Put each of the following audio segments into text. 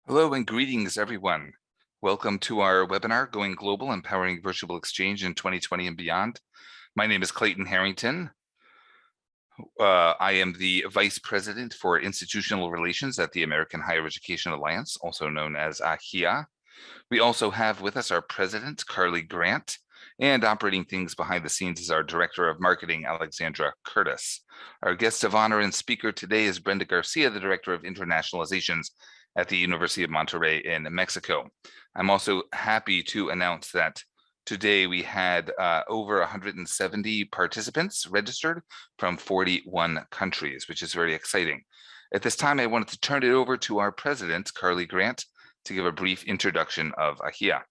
Hello and greetings, everyone. Welcome to our webinar, Going Global, Empowering Virtual Exchange in 2020 and Beyond. My name is Clayton Harrington. I am the Vice President for Institutional Relations at the American Higher Education Alliance, also known as AHEA. We also have with us our President, Carly Grant, and operating things behind the scenes is our Director of Marketing, Alexandra Curtis. Our guest of honor and speaker today is Brenda Garcia, the Director of Internationalizations at the University of Monterrey in Mexico. I'm also happy to announce that today we had over 170 participants registered from 41 countries, which is very exciting. At this time, I wanted to turn it over to our president, Carly Grant, to give a brief introduction of Ahiya.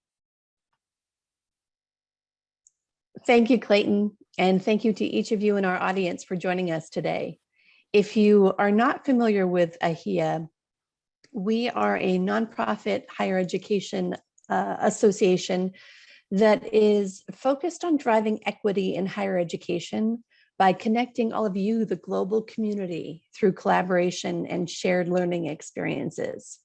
Thank you, Clayton, and thank you to each of you in our audience for joining us today. If you are not familiar with Ahiya, we are a nonprofit higher education association that is focused on driving equity in higher education by connecting all of you, the global community, through collaboration and shared learning experiences.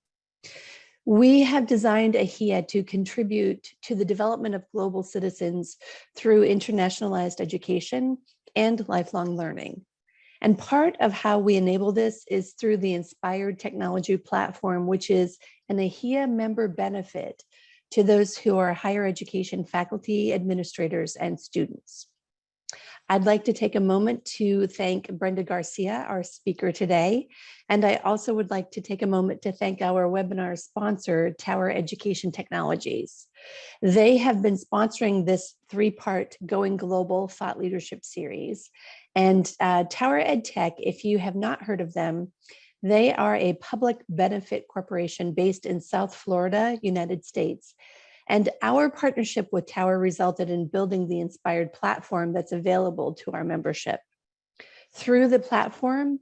We have designed Ahiya to contribute to the development of global citizens through internationalized education and lifelong learning. And part of how we enable this is through the Inspired Technology Platform, which is an Ahiya member benefit to those who are higher education faculty, administrators, and students. I'd like to take a moment to thank Brenda Garcia, our speaker today. And I also would like to take a moment to thank our webinar sponsor, Tower Education Technologies. They have been sponsoring this three-part Going Global Thought Leadership series. And Tower EdTech, if you have not heard of them, they are a public benefit corporation based in South Florida, United States. And our partnership with Tower resulted in building the Inspired platform that's available to our membership. Through the platform,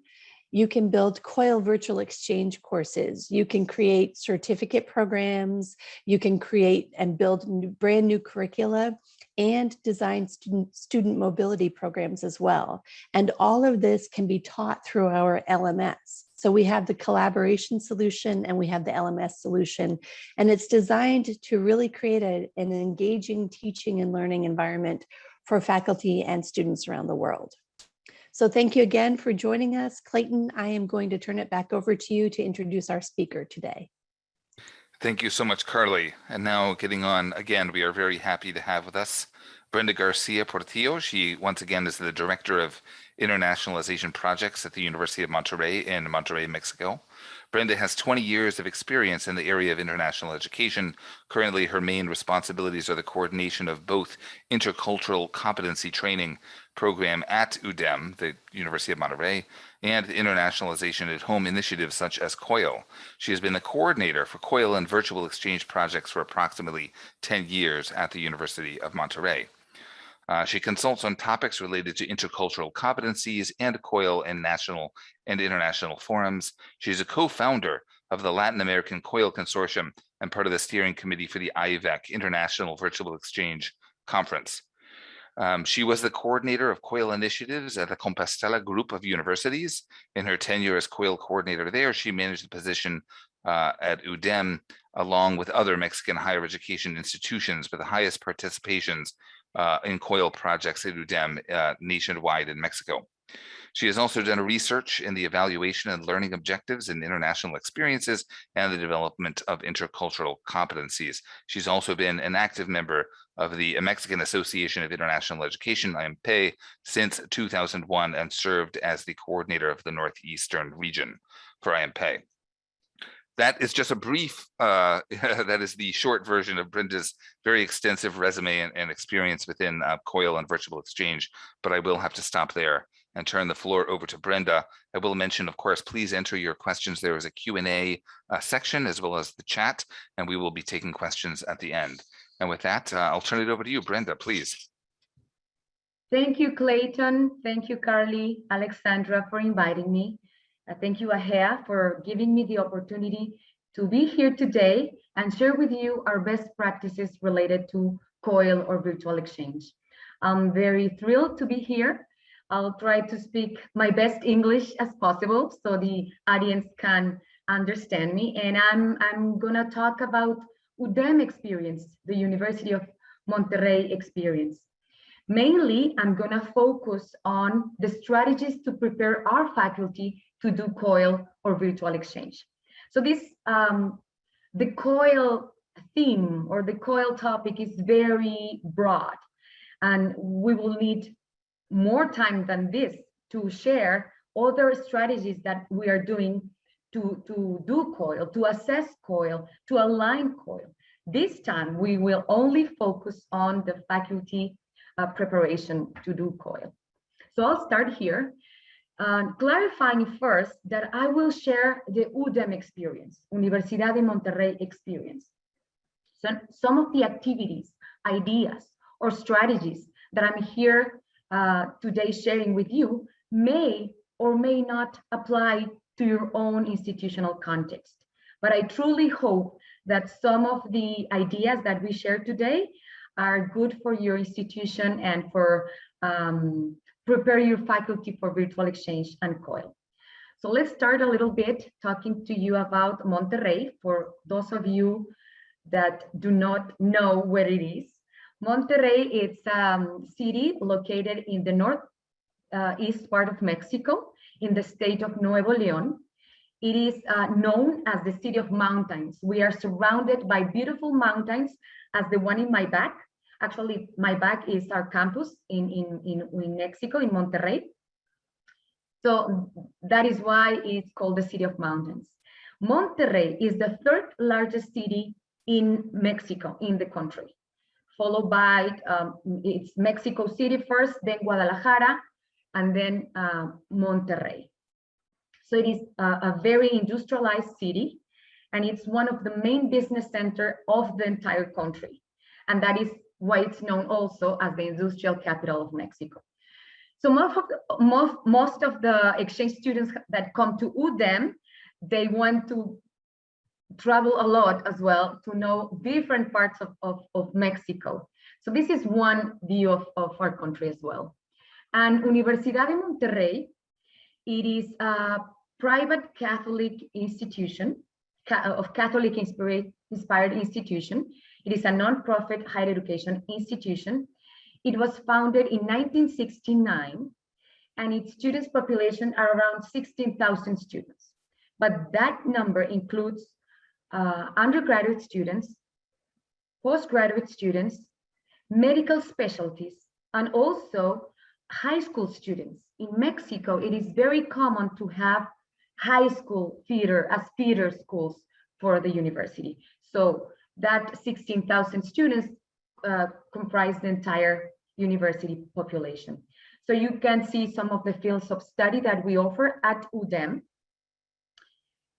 you can build COIL virtual exchange courses. You can create certificate programs. You can create and build brand new curricula and design student mobility programs as well. And all of this can be taught through our LMS. So we have the collaboration solution and we have the LMS solution, and it's designed to really create an engaging teaching and learning environment for faculty and students around the world. So thank you again for joining us. Clayton, I am going to turn it back over to you to introduce our speaker today. Thank you so much, Carly. And now getting on, again, we are very happy to have with us Brenda Garcia Portillo. She, once again, is the Director of Internationalization Projects at the University of Monterrey in Monterrey, Mexico. Brenda has 20 years of experience in the area of international education. Currently, her main responsibilities are the coordination of both intercultural competency training program at UDEM, the University of Monterrey, and internationalization at home initiatives such as COIL. She has been the coordinator for COIL and virtual exchange projects for approximately 10 years at the University of Monterrey. She consults on topics related to intercultural competencies and COIL in national and international forums. She's a co-founder of the Latin American COIL Consortium and part of the steering committee for the IVEC International Virtual Exchange Conference. She was the coordinator of COIL initiatives at the Compostela Group of Universities. In her tenure as COIL coordinator there, she managed the position at UDEM along with other Mexican higher education institutions with the highest participations in COIL projects at UDEM nationwide in Mexico. She has also done research in the evaluation and learning objectives in international experiences and the development of intercultural competencies. She's also been an active member of the Mexican Association of International Education, AMPE, since 2001 and served as the coordinator of the Northeastern region for AMPE. That is just a brief, that is the short version of Brenda's very extensive resume and experience within COIL and virtual exchange, but I will have to stop there and turn the floor over to Brenda. I will mention, of course, please enter your questions. There is a Q&A section as well as the chat, and we will be taking questions at the end. And with that, I'll turn it over to you, Brenda, please. Thank you, Clayton. Thank you, Carly, Alexandra, for inviting me. Thank you, AHEA, for giving me the opportunity to be here today and share with you our best practices related to COIL or virtual exchange. I'm very thrilled to be here. I'll try to speak my best English as possible so the audience can understand me. And I'm gonna talk about UDEM experience, the University of Monterrey experience. Mainly, I'm gonna focus on the strategies to prepare our faculty to do COIL or virtual exchange. So this, the COIL theme or the COIL topic is very broad, and we will need more time than this to share other strategies that we are doing to do COIL, to assess COIL, to align COIL. This time, we will only focus on the faculty preparation to do COIL. So I'll start here, clarifying first that I will share the UDEM experience, Universidad de Monterrey experience. So some of the activities, ideas, or strategies that I'm here today sharing with you may or may not apply to your own institutional context. But I truly hope that some of the ideas that we share today are good for your institution and for prepare your faculty for virtual exchange and COIL. So let's start a little bit talking to you about Monterrey. For those of you that do not know where it is, Monterrey is a city located in the northeast part of Mexico, in the state of Nuevo León. It is known as the city of mountains. We are surrounded by beautiful mountains, as the one in my back. Actually, my back is our campus in Mexico, in Monterrey. So that is why it's called the city of mountains. Monterrey is the third largest city in Mexico, in the country, followed by it's Mexico City first, then Guadalajara, and then Monterrey. So it is a very industrialized city, and it's one of the main business centers of the entire country. And that is why it's known also as the industrial capital of Mexico. So most of the exchange students that come to UDEM, they want to travel a lot as well to know different parts of Mexico. So this is one view of our country as well. And Universidad de Monterrey, it is a private Catholic institution, of Catholic inspired institution. It is a non-profit higher education institution. It was founded in 1969, and its students population are around 16,000 students. But that number includes undergraduate students, postgraduate students, medical specialties, and also high school students. In Mexico, it is very common to have high school feeder as feeder schools for the university. So that 16,000 students comprise the entire university population. So you can see some of the fields of study that we offer at UDEM.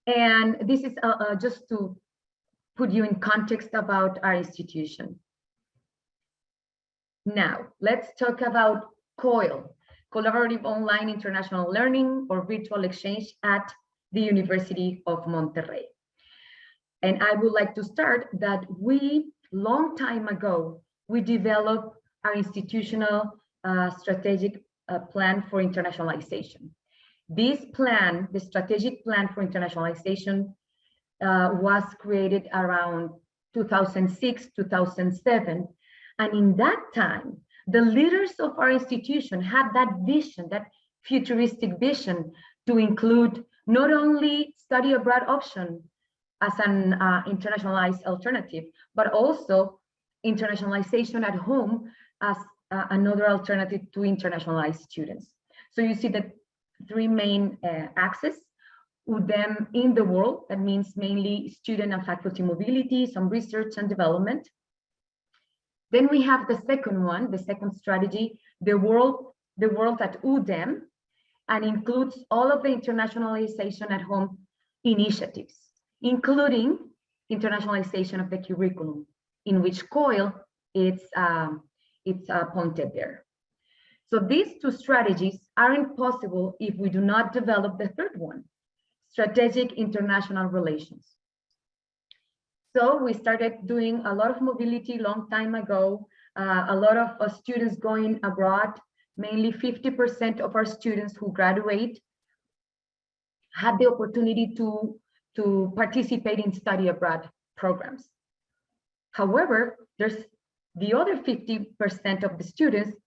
And this is just to put you in context about our institution. Now, let's talk about COIL, Collaborative Online International Learning or Virtual Exchange at the University of Monterrey. And I would like to start that long time ago, we developed our institutional strategic plan for internationalization. This plan, the strategic plan for internationalization, was created around 2006, 2007. And in that time, the leaders of our institution had that vision, that futuristic vision, to include not only study abroad option as an internationalized alternative, but also internationalization at home as another alternative to internationalized students. So you see the three main axes. UDEM in the world, that means mainly student and faculty mobility, some research and development. Then we have the second one, the second strategy, the world at UDEM, and includes all of the internationalization at home initiatives, including internationalization of the curriculum, in which COIL it's pointed there. So these two strategies aren't possible if we do not develop the third one, strategic international relations. So we started doing a lot of mobility long time ago, a lot of students going abroad. Mainly 50% of our students who graduate had the opportunity to to participate in study abroad programs. However, there's the other 50% of the students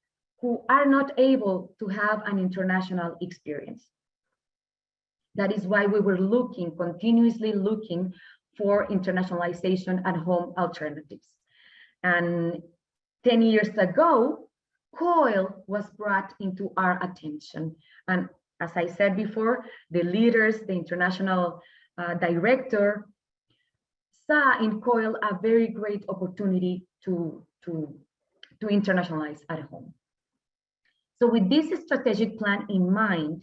who are not able to have an international experience. That is why we were continuously looking for internationalization at home alternatives. And 10 years ago, COIL was brought into our attention. And as I said before, the leaders, the international director, saw in COIL a very great opportunity to internationalize at home. So with this strategic plan in mind,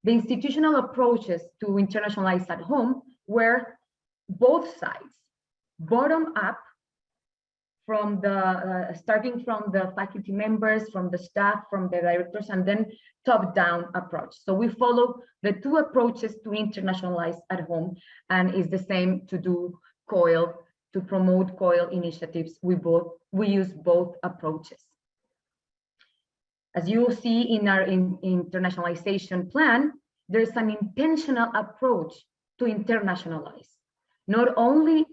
the institutional approaches to internationalize at home were both sides, bottom up, from the starting from the faculty members, from the staff, from the directors, and then top-down approach. So we follow the two approaches to internationalize at home, and it's the same to do COIL, to promote COIL initiatives. We use both approaches. As you will see in our internationalization plan, there's an intentional approach to internationalize, not only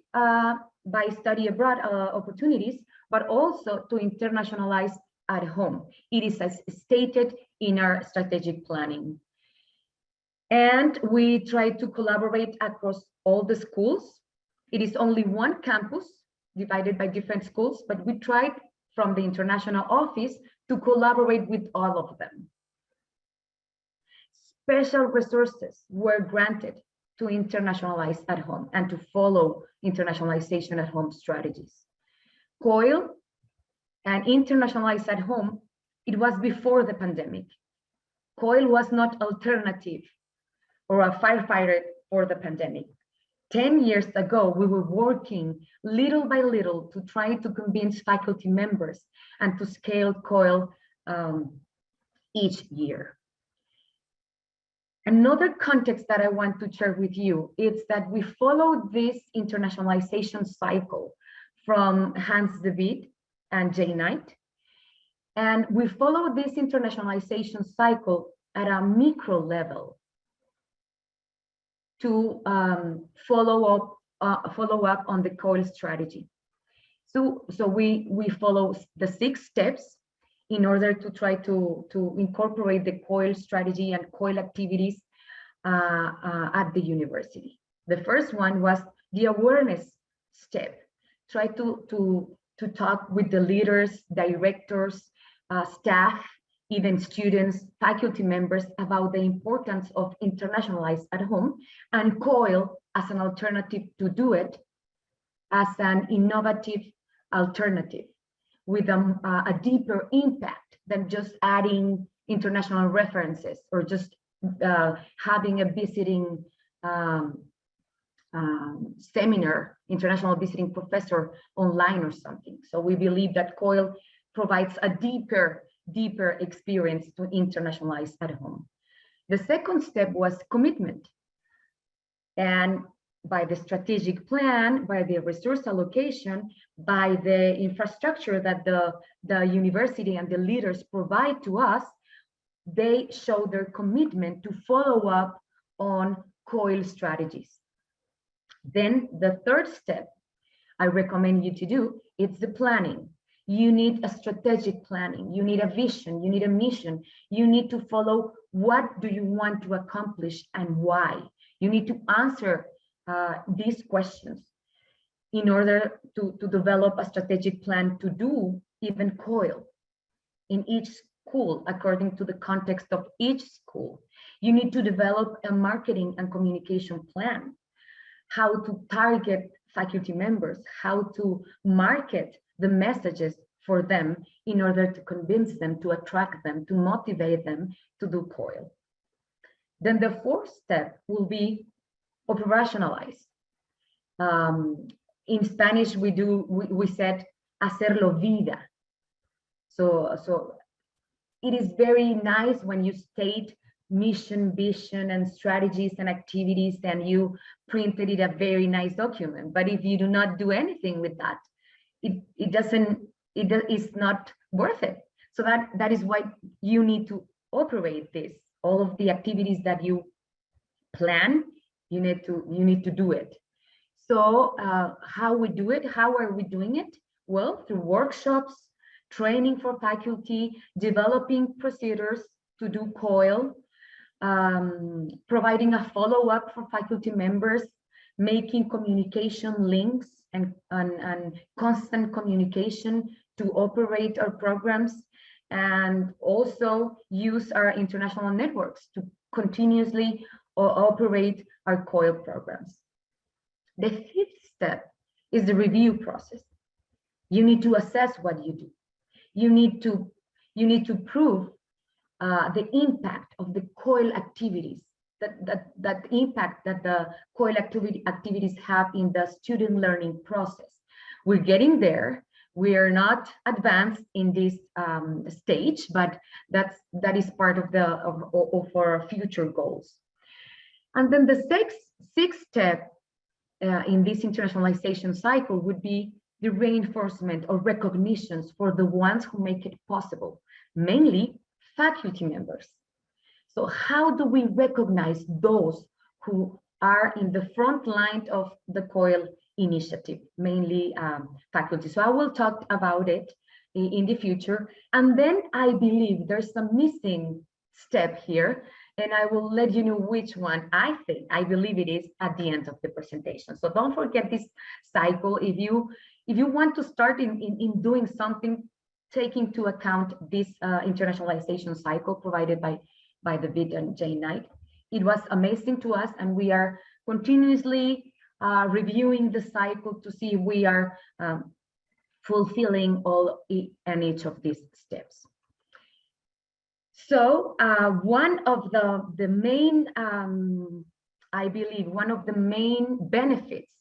by study abroad opportunities, but also to internationalize at home. It is as stated in our strategic planning. And we try to collaborate across all the schools. It is only one campus divided by different schools, but we tried from the international office to collaborate with all of them. Special resources were granted to internationalize at home and to follow internationalization at home strategies. COIL and internationalize at home, it was before the pandemic. COIL was not alternative or a firefighter for the pandemic. 10 years ago, we were working little by little to try to convince faculty members and to scale COIL each year. Another context that I want to share with you is that we followed this internationalization cycle from Hans de Witt and Jay Knight. And we follow this internationalization cycle at a micro level to follow up on the COIL strategy. So we follow the 6 steps in order to try to incorporate the COIL strategy and COIL activities at the university. The first one was the awareness step. Try to talk with the leaders, directors, staff, even students, faculty members about the importance of internationalize at home and COIL as an alternative to do it, as an innovative alternative with a deeper impact than just adding international references or just having a visiting seminar, international visiting professor online or something. So we believe that COIL provides a deeper experience to internationalize at home. The second step was commitment. And by the strategic plan, by the resource allocation, by the infrastructure that the university and the leaders provide to us, they show their commitment to follow up on COIL strategies. Then the third step I recommend you to do, it's the planning. You need a strategic planning, you need a vision, you need a mission, you need to follow what do you want to accomplish and why. You need to answer these questions in order to develop a strategic plan to do even COIL in each school according to the context of each school. You need to develop a marketing and communication plan, how to target faculty members, how to market the messages for them in order to convince them, to attract them, to motivate them to do COIL. Then the fourth step will be operationalize. In Spanish, we said hacerlo vida. So it is very nice when you state mission, vision, and strategies and activities, and you printed it a very nice document. But if you do not do anything with that, it's not worth it. So that is why you need to operate this. All of the activities that you plan, You need to do it. So how we do it? How are we doing it? Well, through workshops, training for faculty, developing procedures to do COIL, providing a follow-up for faculty members, making communication links and constant communication to operate our programs, and also use our international networks to continuously operate our COIL programs. The fifth step is the review process. You need to assess what you do. You need to prove the impact of the COIL activities, that impact that the COIL activities have in the student learning process. We're getting there. We are not advanced in this stage, but that is part of our future goals. And then the sixth step in this internationalization cycle would be the reinforcement or recognitions for the ones who make it possible, mainly faculty members. So how do we recognize those who are in the front line of the COIL initiative, mainly faculty? So I will talk about it in the future. And then I believe there's a missing step here, and I will let you know which one I believe it is at the end of the presentation. So don't forget this cycle. If you want to start in doing something, take into account this internationalization cycle provided by the Vid and Jane Knight. It was amazing to us, and we are continuously reviewing the cycle to see if we are fulfilling all and each of these steps. So one of the main, I believe, one of the main benefits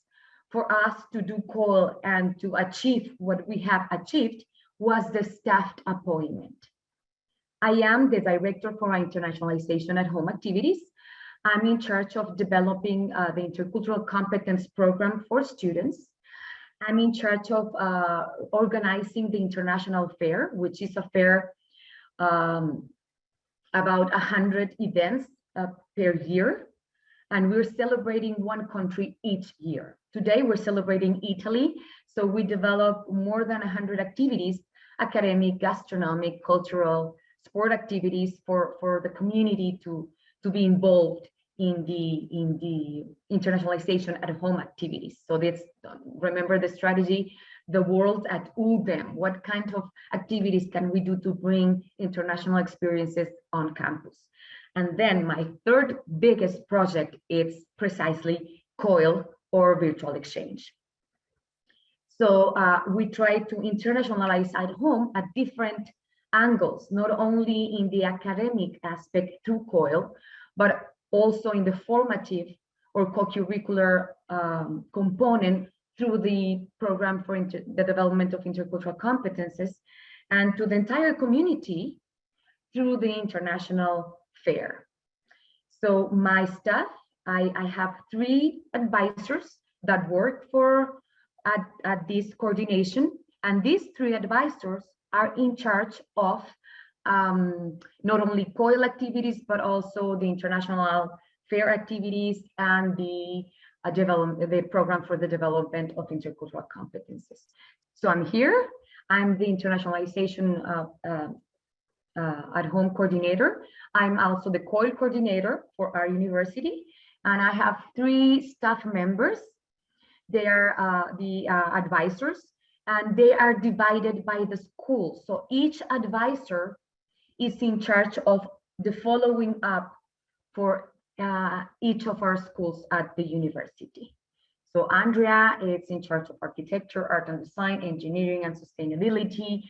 for us to do COIL and to achieve what we have achieved was the staffed appointment. I am the director for our internationalization at home activities. I'm in charge of developing the intercultural competence program for students. I'm in charge of organizing the international fair, which is a fair about 100 events per year. And we're celebrating one country each year. Today, we're celebrating Italy. So we develop more than 100 activities, academic, gastronomic, cultural, sport activities for the community to be involved in the internationalization at home activities. So that's, remember the strategy, the world at UDEM. What kind of activities can we do to bring international experiences on campus? And then my third biggest project is precisely COIL, or virtual exchange. So we try to internationalize at home at different angles, not only in the academic aspect through COIL, but also in the formative or co-curricular component through the program for the development of intercultural competences, and to the entire community through the international fair. So my staff, I have 3 advisors that work at this coordination, and these 3 advisors are in charge of not only COIL activities, but also the international fair activities and the program for the development of intercultural competences. So I'm here. I'm the internationalization at home coordinator. I'm also the COIL coordinator for our university, and I have 3 staff members. They are the advisors, and they are divided by the school. So each advisor is in charge of the following up for each of our schools at the university. So Andrea is in charge of architecture, art and design, engineering and sustainability.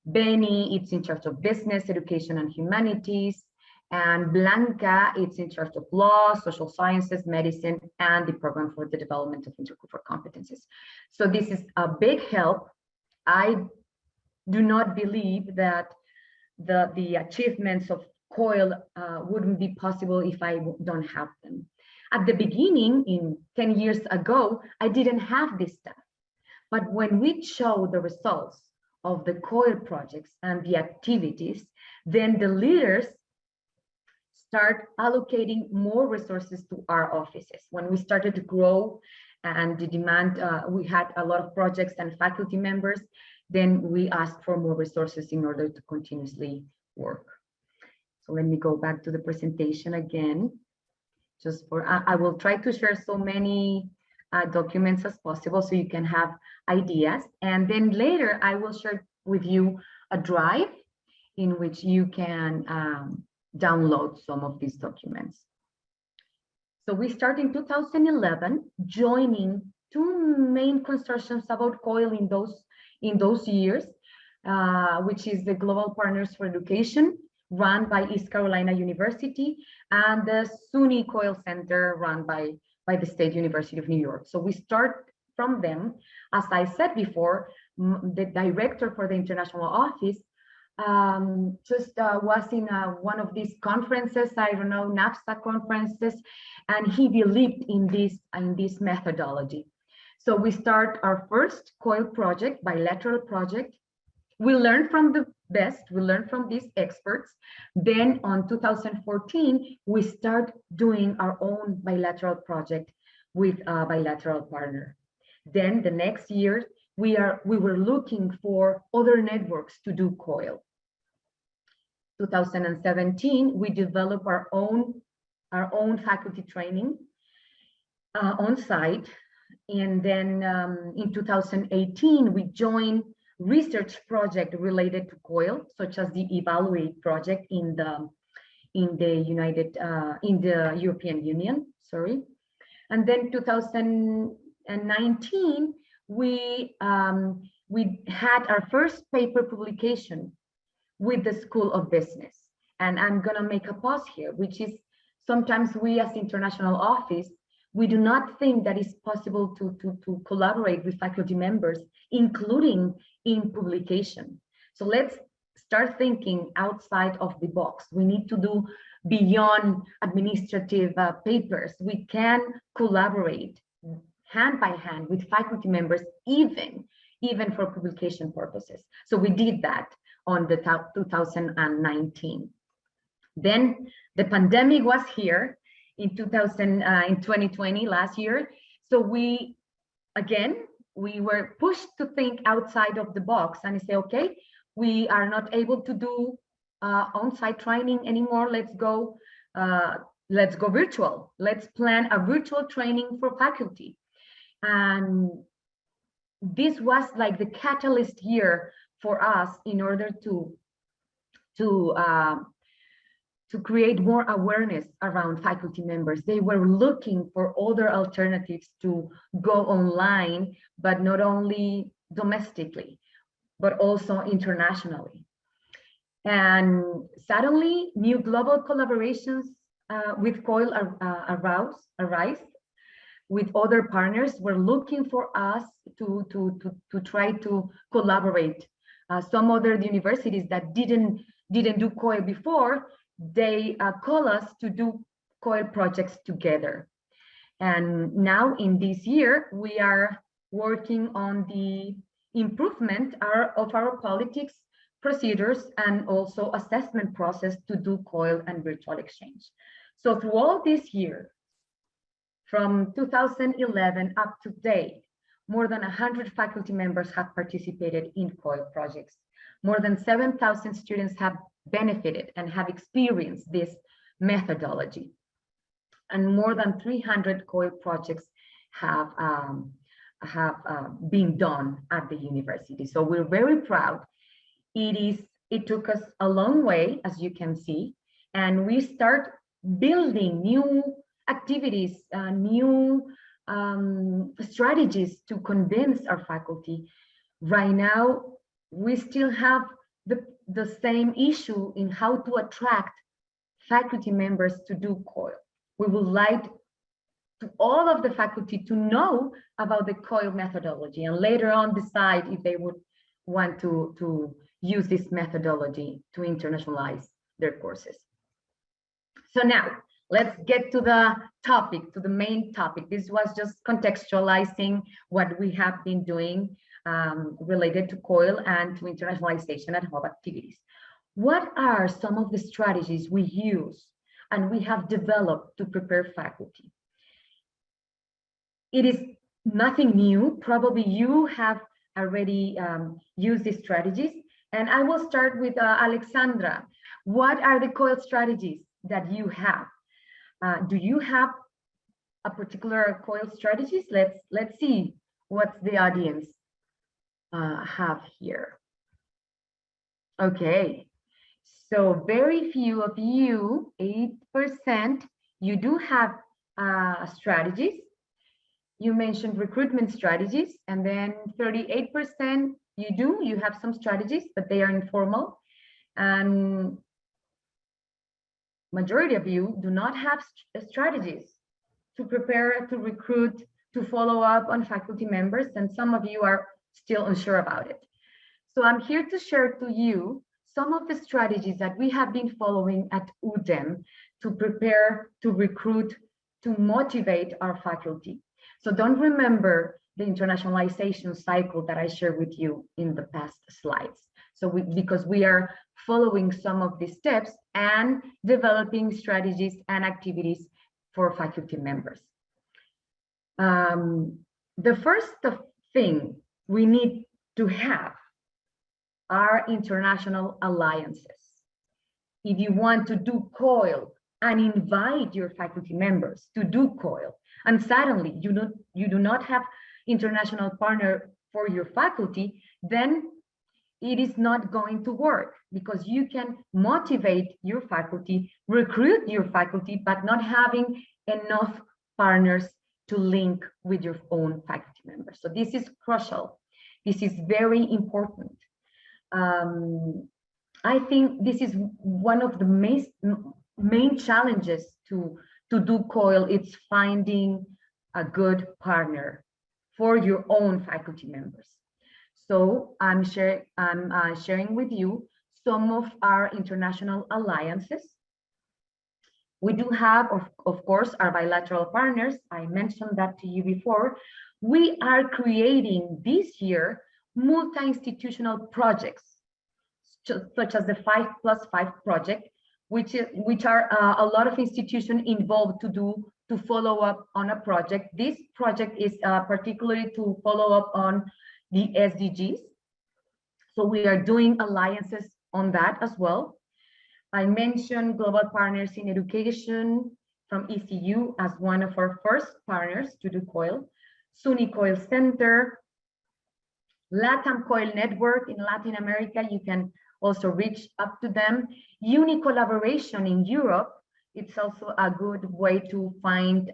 Benny is in charge of business, education and humanities. And Blanca is in charge of law, social sciences, medicine, and the program for the development of intercultural competences. So this is a big help. I do not believe that the achievements of COIL wouldn't be possible if I don't have them. At the beginning, in 10 years ago, I didn't have this stuff. But when we show the results of the COIL projects and the activities, then the leaders start allocating more resources to our offices. When we started to grow and the demand, we had a lot of projects and faculty members, then we asked for more resources in order to continuously work. So let me go back to the presentation again. Just for, I will try to share so many documents as possible so you can have ideas. And then later I will share with you a drive in which you can download some of these documents. So we start in 2011, joining two main consortiums about COIL in those years, which is the Global Partners for Education, run by East Carolina University, and the SUNY COIL Center, run by the State University of New York. So we start from them. As I said before, the director for the international office was in one of these conferences, I don't know, NAFSA conferences, and he believed in this methodology. So we start our first COIL project, bilateral project. We learn from the best, we learn from these experts. Then on 2014, we start doing our own bilateral project with a bilateral partner. Then the next year, we were looking for other networks to do COIL. 2017, we developed our own faculty training on site. And then in 2018, we joined research project related to COIL, such as the Evaluate project in the European Union, sorry. And then 2019, we had our first paper publication with the School of Business. And I'm gonna make a pause here, which is sometimes we as international office, we do not think that it's possible to collaborate with faculty members, including in publication. So let's start thinking outside of the box. We need to do beyond administrative papers. We can collaborate hand by hand with faculty members, even for publication purposes. So we did that on the 2019. Then the pandemic was here in 2020, last year. So we were pushed to think outside of the box and say, okay, we are not able to do on-site training anymore. Let's go virtual. Let's plan a virtual training for faculty. And this was like the catalyst year for us in order to create more awareness around faculty members. They were looking for other alternatives to go online, but not only domestically, but also internationally. And suddenly, new global collaborations with COIL arise. With other partners, were looking for us to try to collaborate. Some other universities that didn't do COIL before, they call us to do COIL projects together. And now in this year, we are working on the improvement of our politics, procedures, and also assessment process to do COIL and virtual exchange. So through all this year, from 2011 up to date, more than 100 faculty members have participated in COIL projects. More than 7,000 students have benefited and have experienced this methodology. And more than 300 COIL projects have been done at the university. So we're very proud. It took us a long way, as you can see, and we start building new activities, new strategies to convince our faculty. Right now, we still have the same issue in how to attract faculty members to do COIL. We would like to all of the faculty to know about the COIL methodology and later on decide if they would want to use this methodology to internationalize their courses. So now, let's get to the topic, to the main topic. This was just contextualizing what we have been doing related to COIL and to internationalization at home activities. What are some of the strategies we use and we have developed to prepare faculty. It is nothing new. Probably you have already used these strategies. And I will start with Alexandra. What are the COIL strategies that you have? Do you have a particular COIL strategies? Let's see what the audience have here. Okay, so very few of you, 8%, you do have strategies. You mentioned recruitment strategies, and then 38% you have some strategies, but they are informal. And majority of you do not have strategies to prepare, to recruit, to follow up on faculty members, and some of you are still unsure about it. So I'm here to share to you some of the strategies that we have been following at UDEM to prepare, to recruit, to motivate our faculty. So don't remember the internationalization cycle that I shared with you in the past slides. So because we are following some of these steps and developing strategies and activities for faculty members. The first thing we need to have are international alliances. If you want to do COIL and invite your faculty members to do COIL, and suddenly you do not have international partner for your faculty, then it is not going to work, because you can motivate your faculty, recruit your faculty, but not having enough partners to link with your own faculty members. So this is crucial. This is very important. I think this is one of the main challenges to do COIL. It's finding a good partner for your own faculty members. So I'm sharing with you some of our international alliances. We do have, of course, our bilateral partners. I mentioned that to you before. We are creating this year multi-institutional projects, such as the 5+5 project, which are a lot of institutions involved to follow up on a project. This project is particularly to follow up on the SDGs. So we are doing alliances on that as well. I mentioned Global Partners in Education from ECU as one of our first partners to do COIL. SUNY COIL Center, LATAM COIL Network in Latin America, you can also reach up to them. Uni Collaboration in Europe, it's also a good way to find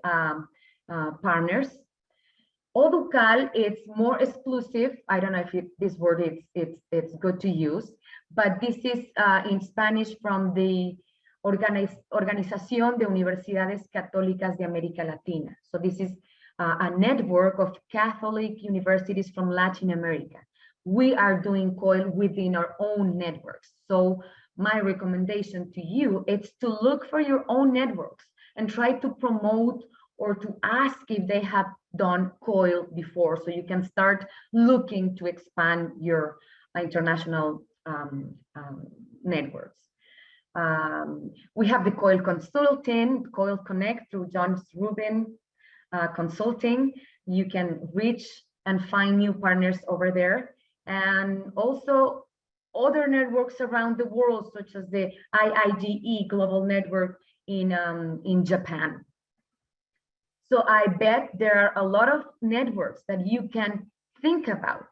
partners. ODUCAL, it's more exclusive. I don't know if this word it's good to use, but this is in Spanish from the Organización de Universidades Católicas de América Latina. So this is a network of Catholic universities from Latin America. We are doing COIL within our own networks. So my recommendation to you is to look for your own networks and try to promote or to ask if they have done COIL before, so you can start looking to expand your international networks. We have the COIL Consulting, COIL Connect through John Rubin Consulting. You can reach and find new partners over there. And also other networks around the world, such as the IIGE Global Network in Japan. So I bet there are a lot of networks that you can think about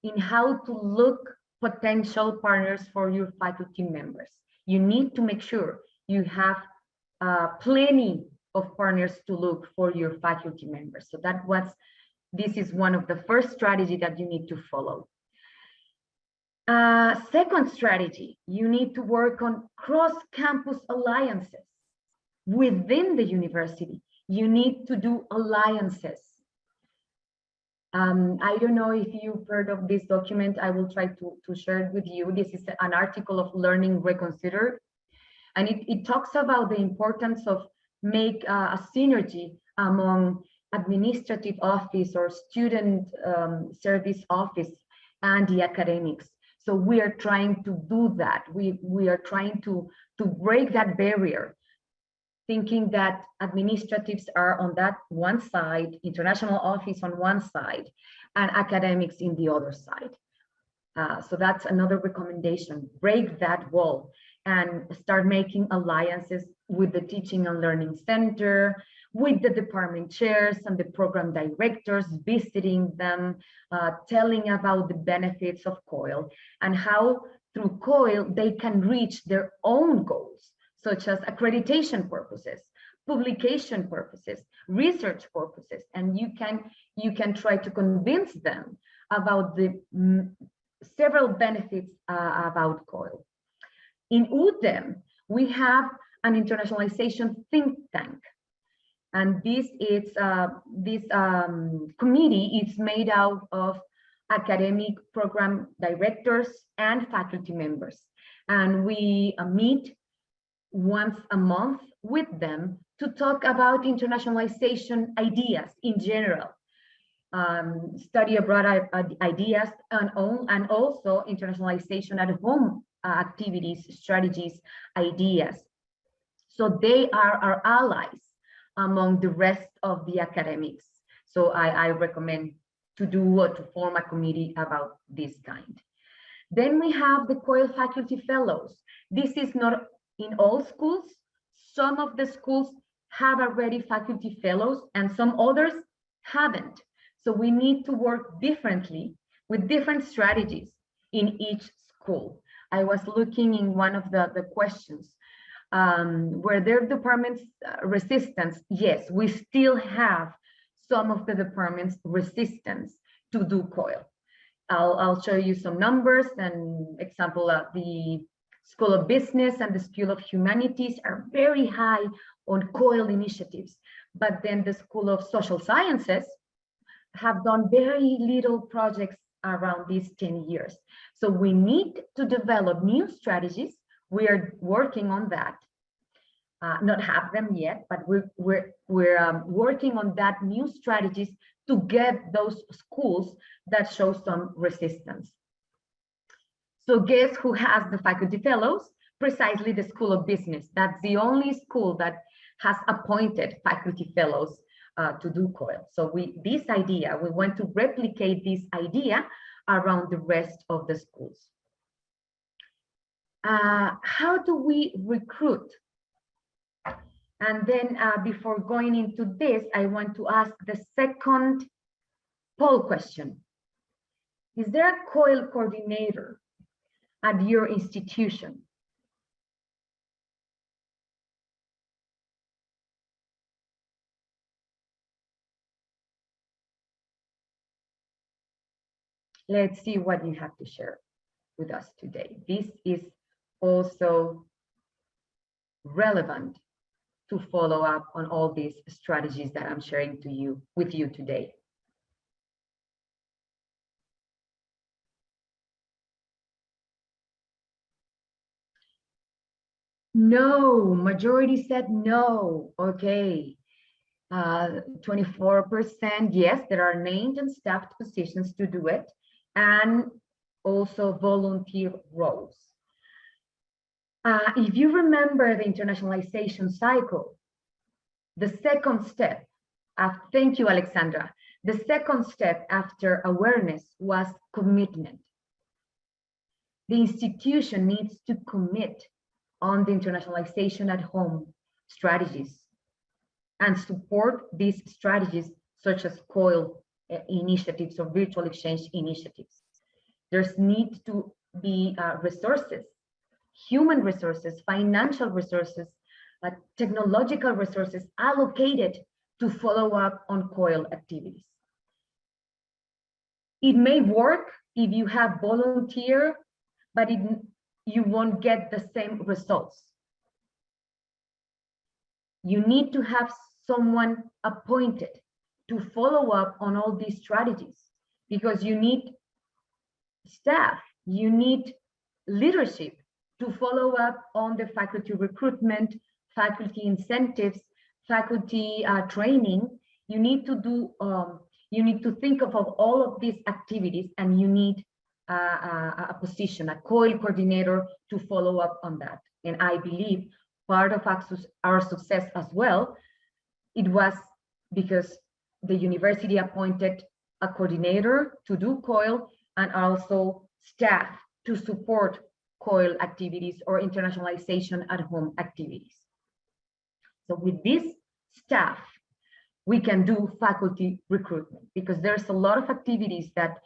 in how to look potential partners for your faculty members. You need to make sure you have plenty of partners to look for your faculty members. So this is one of the first strategy that you need to follow. Second strategy, you need to work on cross-campus alliances within the university. You need to do alliances. I don't know if you've heard of this document. I will try to share it with you. This is an article of Learning Reconsidered, and it talks about the importance of make a synergy among administrative office or student service office and the academics. So we are trying to do that. We are trying to break that barrier. thinking that administratives are on that one side, international office on one side, and academics in the other side. So that's another recommendation. Break that wall and start making alliances with the Teaching and Learning Center, with the department chairs and the program directors, visiting them, telling about the benefits of COIL and how through COIL they can reach their own goals, such as accreditation purposes, publication purposes, research purposes, and you can try to convince them about the several benefits about COIL. In UDEM, we have an internationalization think tank, and this committee is made out of academic program directors and faculty members, and we meet once a month with them to talk about internationalization ideas in general, study abroad ideas, and also internationalization at home activities, strategies, ideas. So they are our allies among the rest of the academics. So I recommend to do or to form a committee about this kind. Then we have the COIL faculty fellows. This is not in all schools. Some of the schools have already faculty fellows and some others haven't. So we need to work differently with different strategies in each school. I was looking in one of the questions, were there departments resistance? Yes, we still have some of the departments resistance to do COIL. I'll show you some numbers and example of the School of Business and the School of Humanities are very high on COIL initiatives, but then the School of Social Sciences have done very little projects around these 10 years. So we need to develop new strategies. We are working on that. Not have them yet, but we're working on that new strategies to get those schools that show some resistance. So guess who has the faculty fellows? Precisely the School of Business. That's the only school that has appointed faculty fellows to do COIL. So we want to replicate this idea around the rest of the schools. How do we recruit? And then before going into this, I want to ask the second poll question. Is there a COIL coordinator at your institution? Let's see what you have to share with us today. This is also relevant to follow up on all these strategies that I'm sharing with you today. No, majority said no. Okay. 24%, yes, there are named and staffed positions to do it, and also volunteer roles. If you remember the internationalization cycle, the second step, thank you, Alexandra. The second step after awareness was commitment. The institution needs to commit on the internationalization at home strategies and support these strategies such as COIL initiatives or virtual exchange initiatives. There's need to be resources, human resources, financial resources, technological resources allocated to follow up on COIL activities. It may work if you have volunteer, but you won't get the same results. You need to have someone appointed to follow up on all these strategies because you need staff, you need leadership to follow up on the faculty recruitment, faculty incentives, faculty training. You need to think of all of these activities, and you need a position, a COIL coordinator to follow up on that. And I believe part of our success as well, it was because the university appointed a coordinator to do COIL and also staff to support COIL activities or internationalization at home activities. So with this staff, we can do faculty recruitment because there's a lot of activities that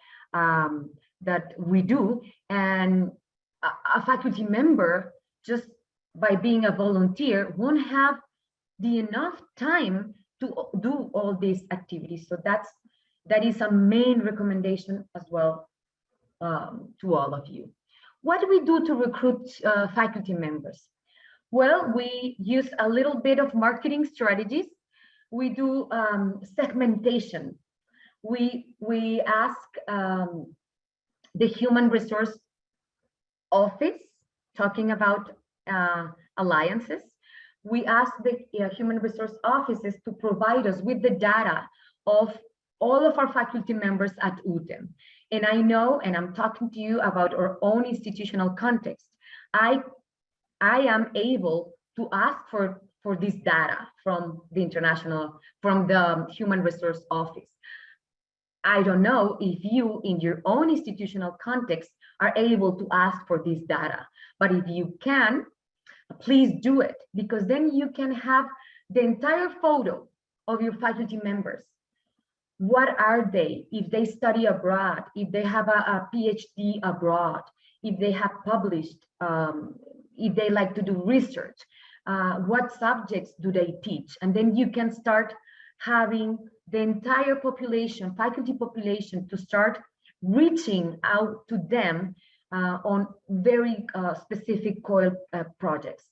that we do, and a faculty member, just by being a volunteer, won't have the enough time to do all these activities. So that is a main recommendation as well to all of you. What do we do to recruit faculty members? Well, we use a little bit of marketing strategies. We do segmentation. We ask the human resource office, talking about alliances. We ask the human resource offices to provide us with the data of all of our faculty members at UTEM. And I know, and I'm talking to you about our own institutional context, I am able to ask for this data from the human resource office. I don't know if you in your own institutional context are able to ask for this data, but if you can, please do it, because then you can have the entire photo of your faculty members. What are they? If they study abroad, if they have a PhD abroad, if they have published, if they like to do research, what subjects do they teach? And then you can start having the entire population, faculty population, to start reaching out to them on very specific COIL projects.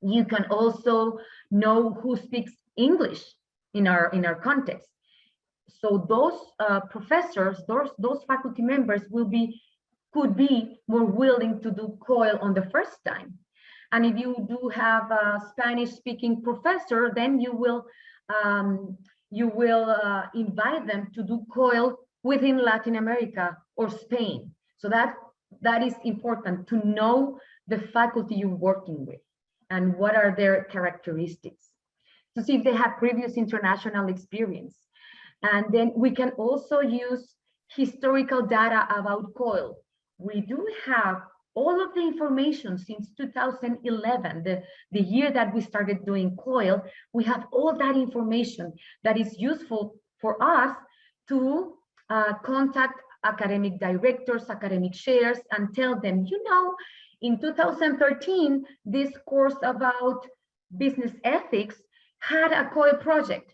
You can also know who speaks English in our context. So those professors, those faculty members could be more willing to do COIL on the first time. And if you do have a Spanish-speaking professor, then you will invite them to do COIL within Latin America or Spain. So that is important, to know the faculty you're working with and what are their characteristics, to see if they have previous international experience. And then we can also use historical data about COIL. We do have all of the information since 2011, the year that we started doing COIL. We have all that information that is useful for us to contact academic directors, academic chairs, and tell them, you know, in 2013, this course about business ethics had a COIL project.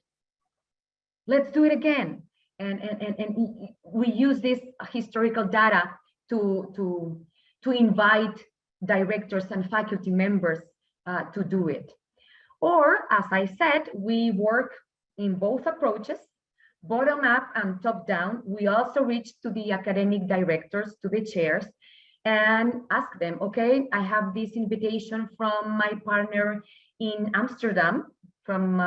Let's do it again. And we use this historical data to invite directors and faculty members to do it. Or, as I said, we work in both approaches, bottom up and top down. We also reach to the academic directors, to the chairs, and ask them, okay, I have this invitation from my partner in Amsterdam, from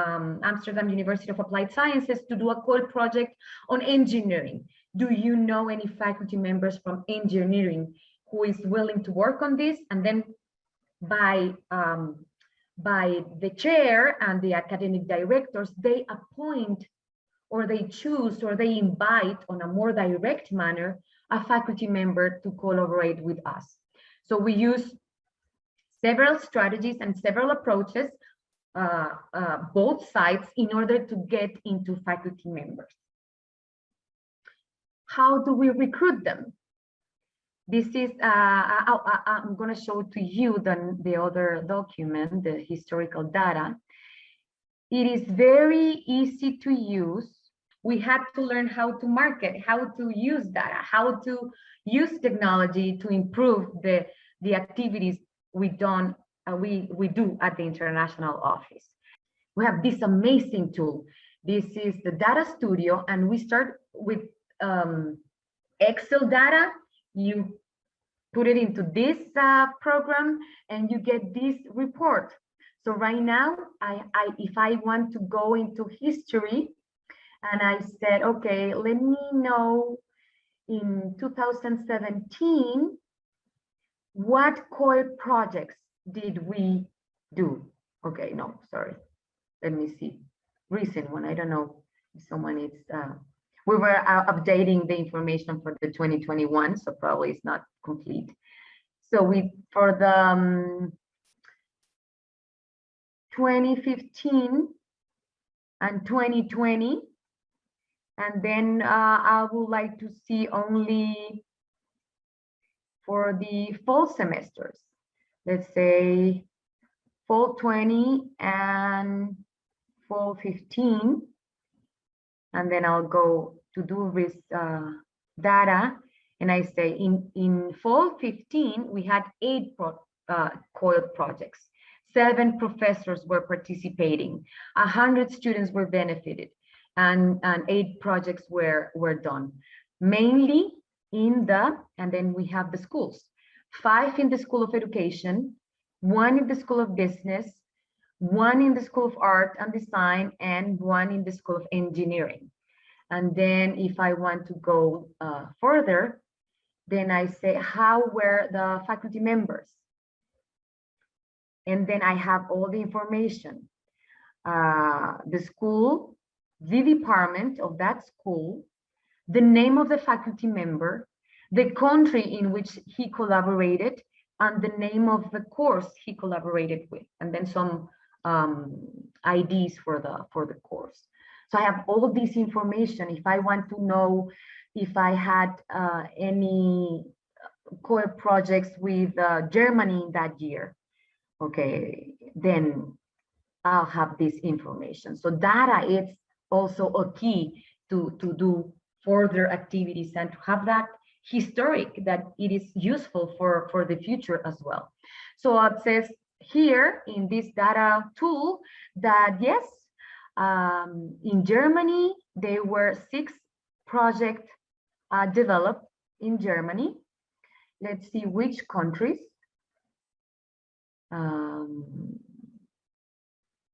Amsterdam University of Applied Sciences, to do a COIL project on engineering. Do you know any faculty members from engineering who is willing to work on this? And then by the chair and the academic directors, they appoint, or they choose, or they invite on a more direct manner a faculty member to collaborate with us. So we use several strategies and several approaches, both sides, in order to get into faculty members. How do we recruit them? This is, I'm going to show to you the other document, the historical data. It is very easy to use. We had to learn how to market, how to use data, how to use technology to improve the activities we do at the international office. We have this amazing tool. This is the Data Studio, and we start with Excel data. You put it into this program, and you get this report. So right now, if I want to go into history, and I said, okay, let me know in 2017, what COIL projects did we do. Okay, no, sorry. Let me see. Recent one, I don't know if someone is, we were updating the information for the 2021, so probably it's not complete. So for the 2015 and 2020, and then I would like to see only for the fall semesters, let's say fall 20 and fall 15, and then I'll go to do this data, and I say in fall 15 we had 8 COIL projects. 7 professors were participating, 100 students were benefited, and 8 projects were done, mainly in and then we have the schools, 5 in the School of Education, 1 in the School of Business, 1 in the School of Art and Design, and 1 in the School of Engineering. And then if I want to go further, then I say, how were the faculty members? And then I have all the information. The school, the department of that school, the name of the faculty member, the country in which he collaborated, and the name of the course he collaborated with, and then some IDs for the course. So I have all this information. If I want to know if I had any COIL projects with Germany that year, okay, then I'll have this information. So data is also a key to do further activities and to have that historic, that it is useful for the future as well. So it says here in this data tool that yes, in Germany, there were 6 projects developed in Germany. Let's see which countries.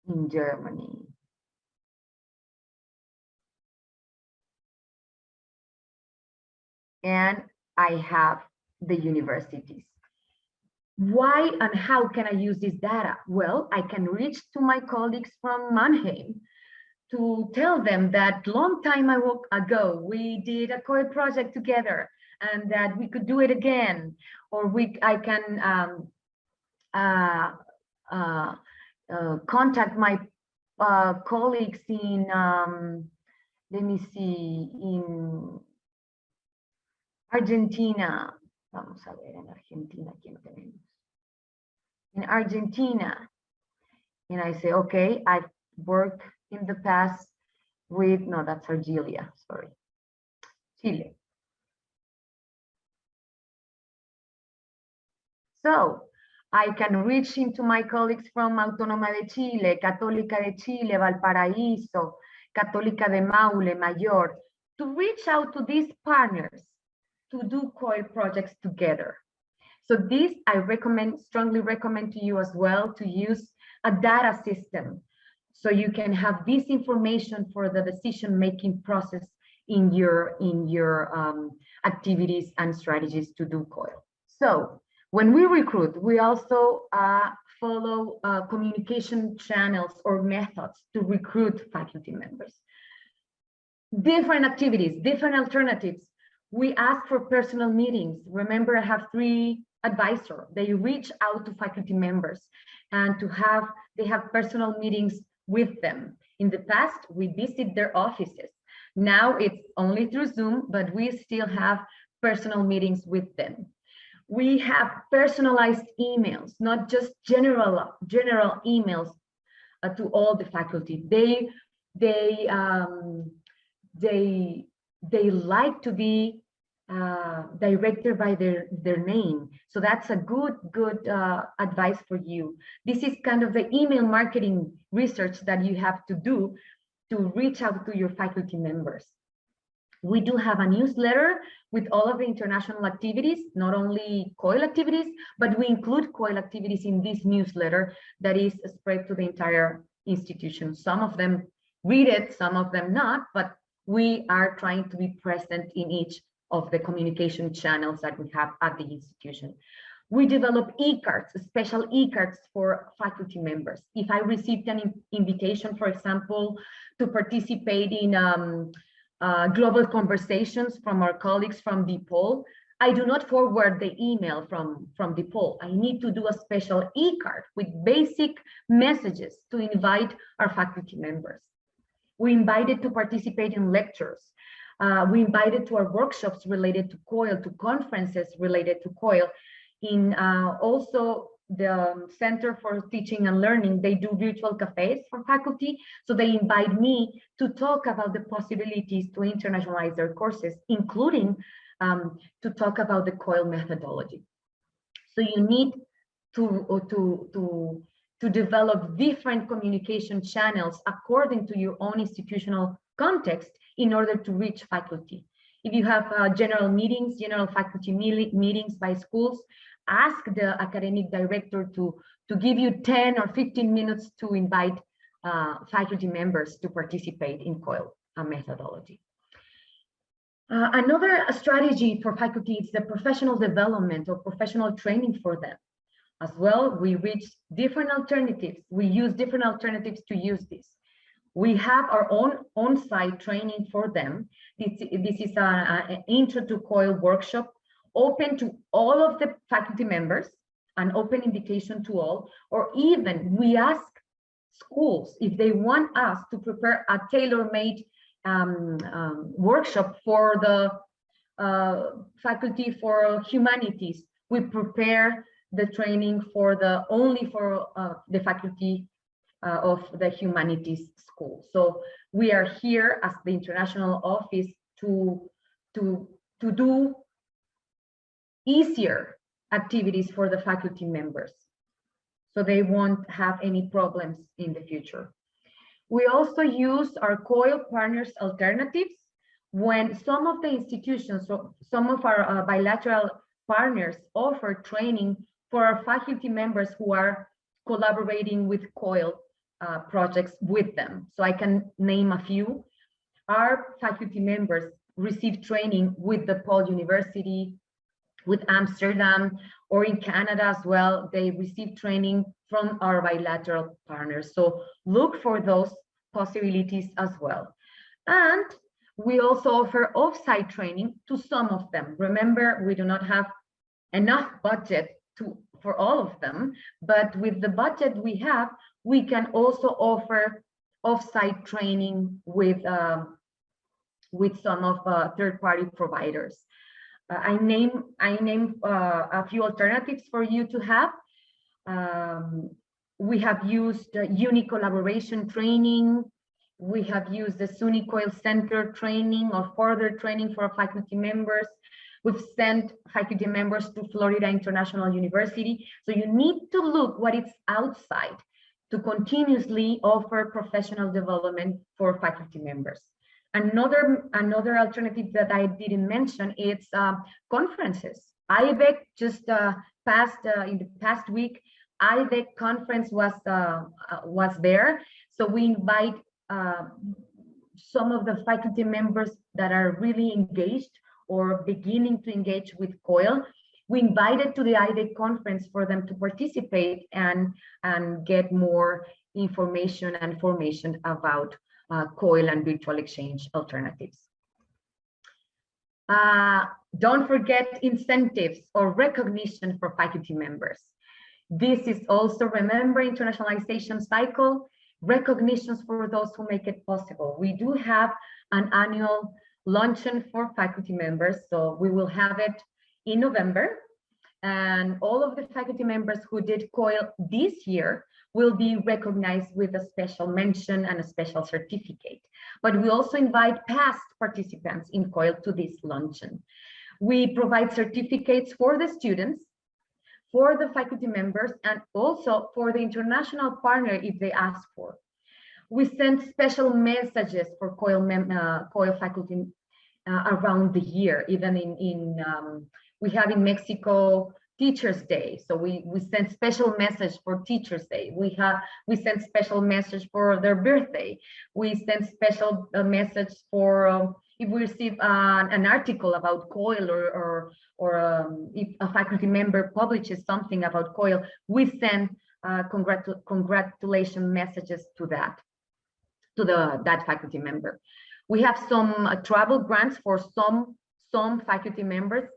In Germany. And I have the universities. Why and how can I use this data? Well, I can reach to my colleagues from Mannheim to tell them that long time ago, we did a COIL project together and that we could do it again. Or I can contact my colleagues in, let me see, in Argentina. Vamos a ver en Argentina quién tenemos. In Argentina. And I say, okay, I've worked in the past with, no, that's Argelia, sorry, Chile. So I can reach into my colleagues from Autónoma de Chile, Católica de Chile, Valparaíso, Católica de Maule, Mayor, to reach out to these partners to do COIL projects together. So this I strongly recommend to you as well, to use a data system so you can have this information for the decision-making process in your activities and strategies to do COIL. So when we recruit, we also follow communication channels or methods to recruit faculty members. Different activities, different alternatives. We ask for personal meetings. Remember, I have 3 advisors. They reach out to faculty members and they have personal meetings with them. In the past, we visit their offices. Now it's only through Zoom, but we still have personal meetings with them. We have personalized emails, not just general emails to all the faculty. They like to be directed by their name. So that's a good advice for you. This is kind of the email marketing research that you have to do to reach out to your faculty members. We do have a newsletter with all of the international activities, not only COIL activities, but we include COIL activities in this newsletter that is spread to the entire institution. Some of them read it, some of them not, but we are trying to be present in each of the communication channels that we have at the institution. We develop e-cards, special e-cards for faculty members. If I received an invitation, for example, to participate in global conversations from our colleagues from DePaul, I do not forward the email from DePaul. I need to do a special e-card with basic messages to invite our faculty members. We invited to participate in lectures. We invited to our workshops related to COIL, to conferences related to COIL. In also the Center for Teaching and Learning, they do virtual cafes for faculty. So they invite me to talk about the possibilities to internationalize their courses, including to talk about the COIL methodology. So you need to develop different communication channels according to your own institutional context in order to reach faculty. If you have general meetings, general faculty meetings by schools, ask the academic director to give you 10 or 15 minutes to invite faculty members to participate in COIL methodology. Another strategy for faculty is the professional development or professional training for them. As well, we reach different alternatives. We use different alternatives to use this. We have our own on-site training for them. This is an intro to COIL workshop, open to all of the faculty members, an open invitation to all, or even we ask schools if they want us to prepare a tailor-made workshop for the faculty for humanities. We prepare the training for only for the faculty of the humanities school. So we are here as the international office to do easier activities for the faculty members, so they won't have any problems in the future. We also use our COIL partners alternatives when some of the institutions, so some of our bilateral partners offer training for our faculty members who are collaborating with COIL projects with them. So I can name a few. Our faculty members receive training with DePaul University, with Amsterdam, or in Canada as well. They receive training from our bilateral partners. So look for those possibilities as well. And we also offer off-site training to some of them. Remember, we do not have enough budget for all of them, but with the budget we have, we can also offer off-site training with some of third-party providers. I name a few alternatives for you to have. We have used uni collaboration training. We have used the SUNY COIL Center training or further training for faculty members. We've sent faculty members to Florida International University. So you need to look what is outside to continuously offer professional development for faculty members. Another alternative that I didn't mention is conferences. IBEC just passed in the past week. IBEC conference was there, so we invite some of the faculty members that are really engaged or beginning to engage with COIL. We invited to the IBEC conference for them to participate and get more information and formation about COIL and virtual exchange alternatives. Don't forget incentives or recognition for faculty members. This is also, remember, internationalization cycle, recognitions for those who make it possible. We do have an annual luncheon for faculty members, so we will have it in November, and all of the faculty members who did COIL this year will be recognized with a special mention and a special certificate. But we also invite past participants in COIL to this luncheon. We provide certificates for the students, for the faculty members, and also for the international partner if they ask for. We send special messages for COIL faculty around the year, even we have in Mexico Teachers Day, so we send special message for Teachers Day. We send special message for their birthday. We send special message for if we receive an article about COIL, or if a faculty member publishes something about COIL, we send congratulation messages to that faculty member. We have some travel grants for some faculty members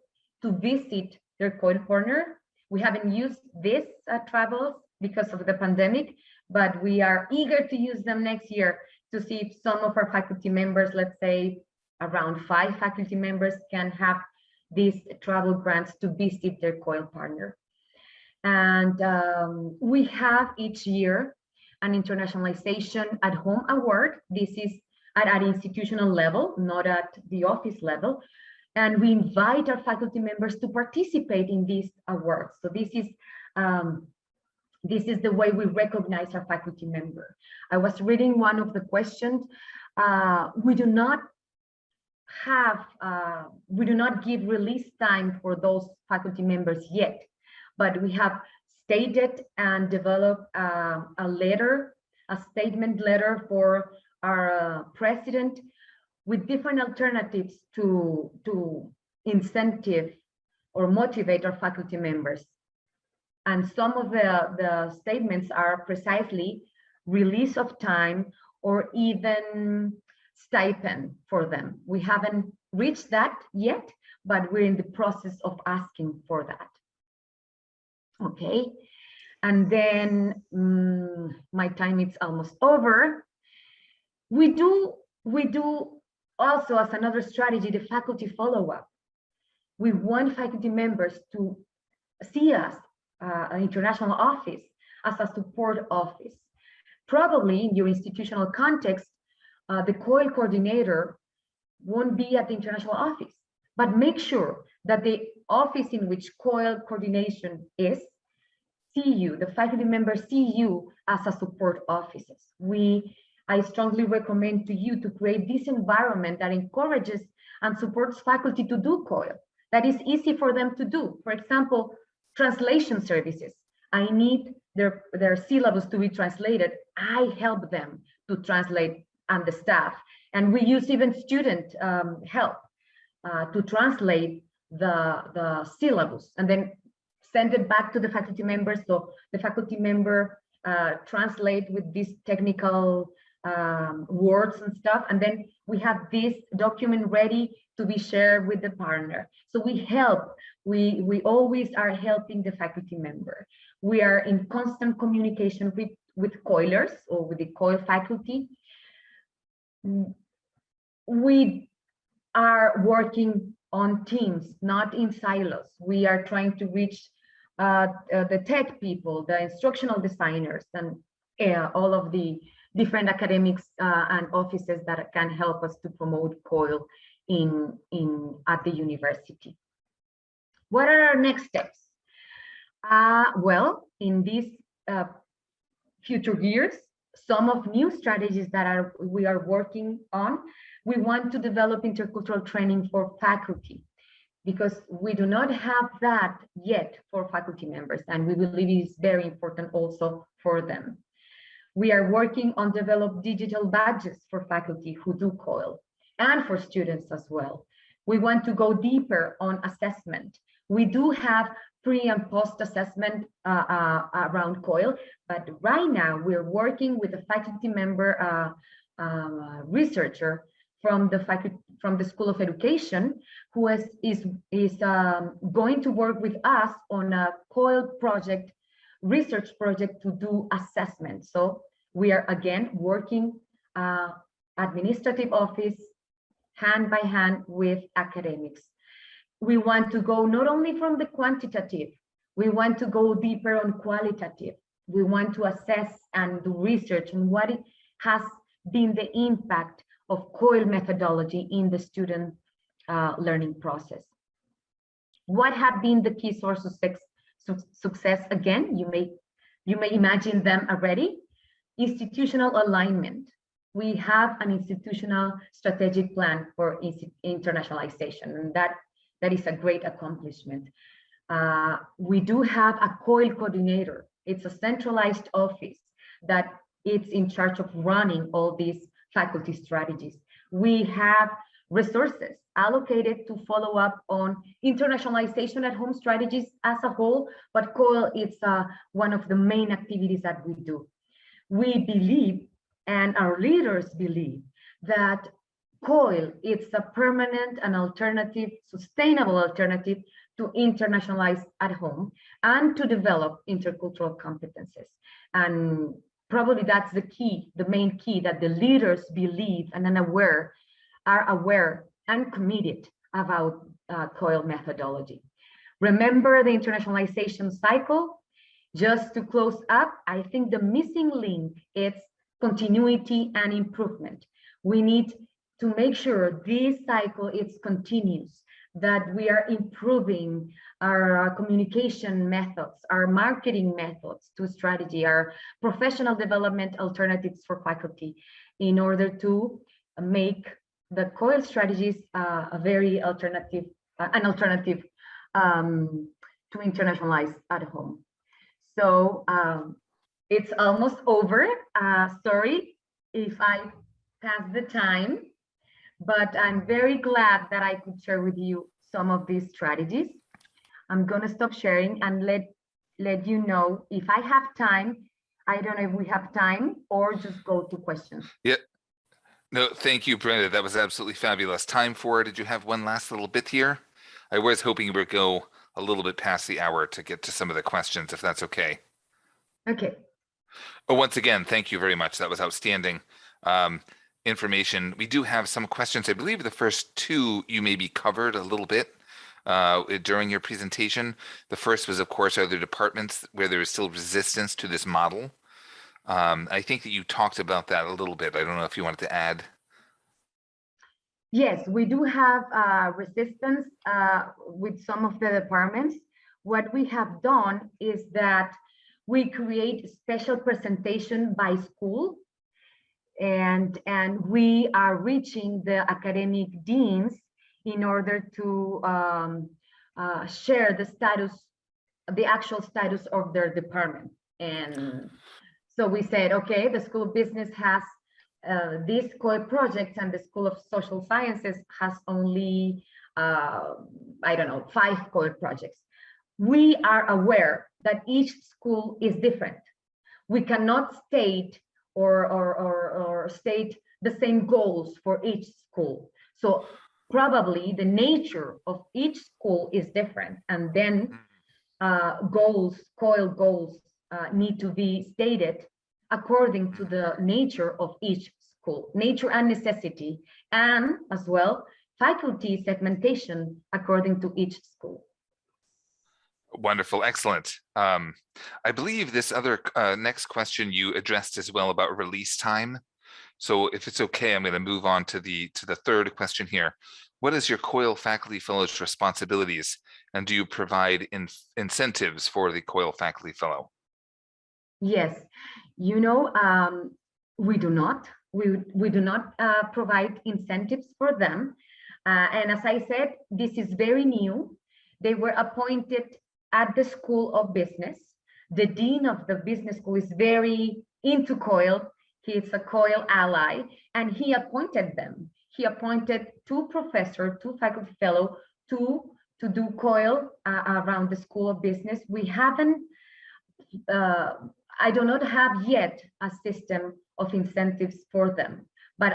to visit their COIL partner. We haven't used this travels because of the pandemic, but we are eager to use them next year to see if some of our faculty members, let's say around 5 faculty members, can have these travel grants to visit their COIL partner. And we have each year an internationalization at home award. This is at an institutional level, not at the office level. And we invite our faculty members to participate in these awards. So this is the way we recognize our faculty member. I was reading one of the questions. We do not give release time for those faculty members yet, but we have stated and developed a statement letter for our president with different alternatives to incentive or motivate our faculty members. And some of the statements are precisely release of time or even stipend for them. We haven't reached that yet, but we're in the process of asking for that. Okay, and then my time is almost over. We do also, as another strategy, the faculty follow-up. We want faculty members to see us, an international office, as a support office. Probably in your institutional context, the COIL coordinator won't be at the international office, but make sure that the office in which COIL coordination is, see you, the faculty members see you as a support offices. I strongly recommend to you to create this environment that encourages and supports faculty to do COIL, that is easy for them to do. For example, translation services. I need their syllabus to be translated. I help them to translate, and the staff. And we use even student help to translate the syllabus and then send it back to the faculty members. So the faculty member translate with these technical words and stuff. And then we have this document ready to be shared with the partner. So we help, we always are helping the faculty member. We are in constant communication with COILers or with the COIL faculty. We are working on teams, not in silos. We are trying to reach the tech people, the instructional designers, and all of the different academics and offices that can help us to promote COIL at the university. What are our next steps? Well, in these future years, some of new strategies that we are working on, we want to develop intercultural training for faculty, because we do not have that yet for faculty members, and we believe it is very important also for them. We are working on develop digital badges for faculty who do COIL, and for students as well. We want to go deeper on assessment. We do have pre and post assessment around COIL, but right now we're working with a faculty member researcher from the School of Education, who is going to work with us on a COIL project, research project to do assessment. So we are again working administrative office hand by hand with academics. We want to go not only from the quantitative, we want to go deeper on qualitative. We want to assess and do research on what it has been the impact of COIL methodology in the student learning process. What have been the key sources of success? Again, you may imagine them already. Institutional alignment. We have an institutional strategic plan for internationalization, and that is a great accomplishment. We do have a COIL coordinator. It's a centralized office that is in charge of running all these faculty strategies. We have resources allocated to follow up on internationalization at home strategies as a whole, but COIL is one of the main activities that we do. We believe, and our leaders believe, that COIL is a permanent and alternative, sustainable alternative to internationalize at home and to develop intercultural competences. And probably that's the key, the main key, that the leaders believe and are aware and committed about COIL methodology. Remember the internationalization cycle? Just to close up, I think the missing link is continuity and improvement. We need to make sure this cycle is continuous, that we are improving our communication methods, our marketing methods to strategy, our professional development alternatives for faculty, in order to make the COIL strategies a very alternative, an alternative to internationalize at home. So it's almost over. Sorry if I passed the time, but I'm very glad that I could share with you some of these strategies. I'm going to stop sharing and let you know if I have time. I don't know if we have time or just go to questions. Yeah. No, thank you, Brenda. That was absolutely fabulous. Time for, did you have one last little bit here? I was hoping we would go a little bit past the hour to get to some of the questions, if that's okay. Okay. Oh, once again, thank you very much. That was outstanding information. We do have some questions. I believe the first two you maybe covered a little bit during your presentation. The first was, of course, are there departments where there is still resistance to this model? I think that you talked about that a little bit. I don't know if you wanted to add. Yes, we do have resistance with some of the departments. What we have done is that we create special presentation by school, and we are reaching the academic deans in order to share the status, the actual status of their department. And so we said, okay, the School of Business has these COIL projects, and the School of Social Sciences has only, I don't know, 5 COIL projects. We are aware that each school is different. We cannot state or state the same goals for each school. So probably the nature of each school is different, and then goals, COIL goals, need to be stated according to the nature of each school, nature and necessity, and as well faculty segmentation according to each school. Wonderful, excellent. I believe this other next question you addressed as well about release time. So if it's okay, I'm going to move on to the third question here. What is your COIL faculty fellows' responsibilities, and do you provide incentives for the COIL faculty fellow? Yes, you know, we do not. We do not provide incentives for them. And as I said, this is very new. They were appointed at the School of Business. The dean of the business school is very into COIL. He is a COIL ally, and he appointed them. He appointed 2 professors, 2 faculty fellows to do COIL around the School of Business. We haven't, I do not have yet a system of incentives for them, but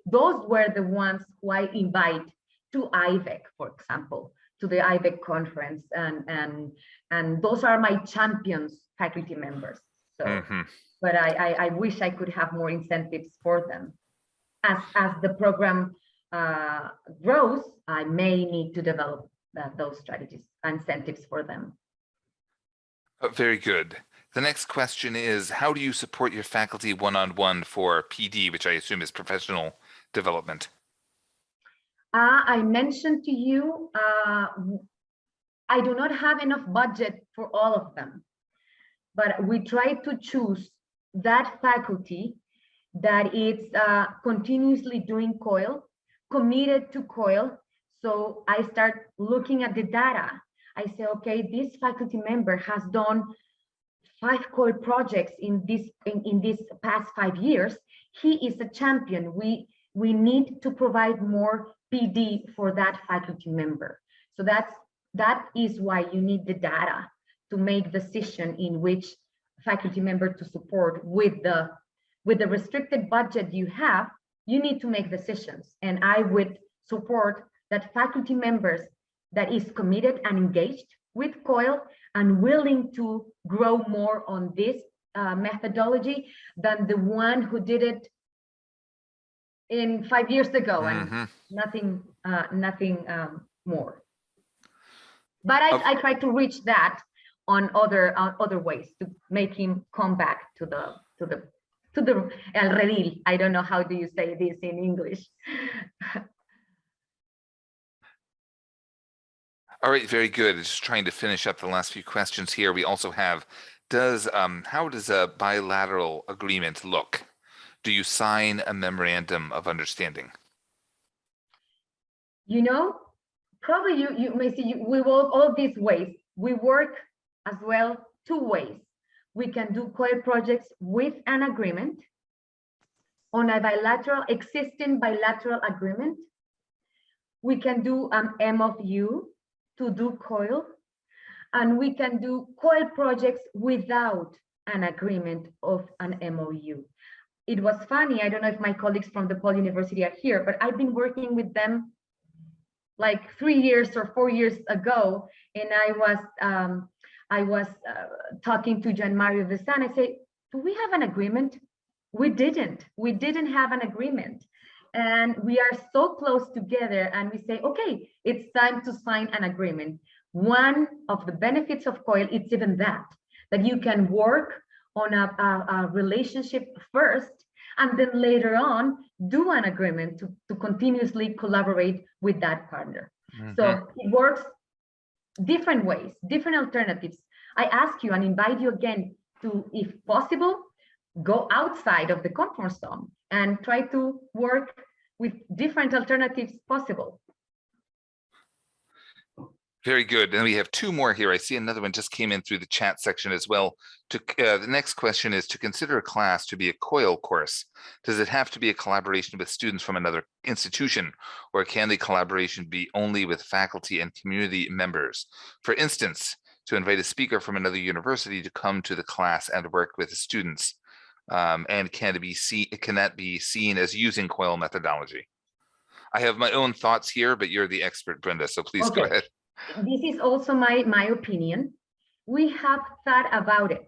those were the ones who I invite to IVEC, for example, to the IVEC conference, and those are my champions faculty members. So, but I wish I could have more incentives for them. As the program grows, I may need to develop those strategies, incentives for them. Very good. The next question is, how do you support your faculty one-on-one for PD, which I assume is professional development? I mentioned to you, I do not have enough budget for all of them, but we try to choose that faculty that is continuously doing COIL, committed to COIL. So I start looking at the data. I say, okay, this faculty member has done 5 COIL projects in this past 5 years. He is a champion. We need to provide more PD for that faculty member. So that is why you need the data to make decision in which faculty member to support with the restricted budget you have. You need to make decisions, and I would support that faculty members that is committed and engaged with COIL and willing to grow more on this methodology than the one who did it in 5 years ago and nothing more. But I try to reach that on other ways to make him come back to the el redil. I don't know how do you say this in English. All right, very good. Just trying to finish up the last few questions here. We also have, how does a bilateral agreement look? Do you sign a memorandum of understanding? You know, probably you may see we work all these ways. We work as well 2 ways. We can do COIL projects with an agreement on a existing bilateral agreement. We can do an MOU to do COIL, and we can do COIL projects without an agreement of an MOU. It was funny, I don't know if my colleagues from DePaul University are here, but I've been working with them like 3 years or 4 years ago, and I was talking to Gian Mario Vesan. I say, do we have an agreement? We didn't have an agreement. And we are so close together, and we say, okay, it's time to sign an agreement. One of the benefits of COIL, it's even that you can work on a relationship first, and then later on do an agreement to continuously collaborate with that partner. So it works different ways, different alternatives. I ask you and invite you again to, if possible, go outside of the comfort zone and try to work with different alternatives possible. Very good. And we have 2 more here. I see another one just came in through the chat section as well. The next question is, to consider a class to be a COIL course, does it have to be a collaboration with students from another institution, or can the collaboration be only with faculty and community members? For instance, to invite a speaker from another university to come to the class and work with the students. And can that be seen as using COIL methodology? I have my own thoughts here, but you're the expert, Brenda, so please go ahead. This is also my opinion. We have thought about it.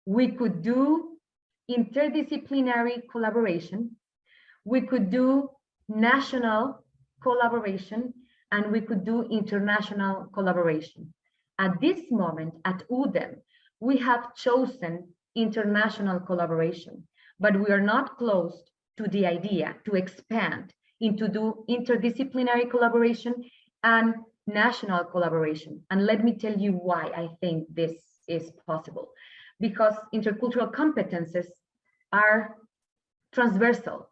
We could do interdisciplinary collaboration. We could do national collaboration, and we could do international collaboration. At this moment at UDEM, we have chosen international collaboration, but we are not closed to the idea to expand into do interdisciplinary collaboration and national collaboration. And let me tell you why I think this is possible. Because intercultural competences are transversal.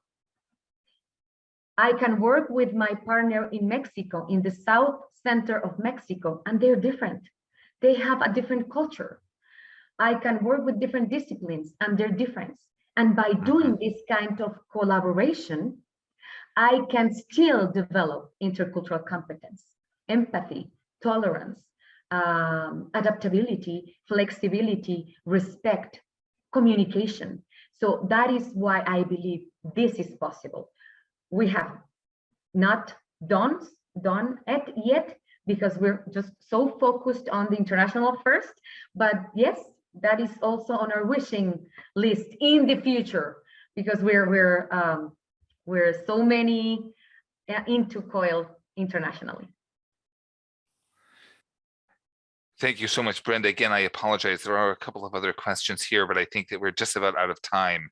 I can work with my partner in Mexico, in the south center of Mexico, and they're different. They have a different culture. I can work with different disciplines and they're different. And by doing this kind of collaboration, I can still develop intercultural competence, empathy, tolerance, adaptability, flexibility, respect, communication. So that is why I believe this is possible. We have not done it yet because we're just so focused on the international first, but yes, that is also on our wishing list in the future, because we're so many into COIL internationally. Thank you so much, Brenda. Again, I apologize. There are a couple of other questions here, but I think that we're just about out of time.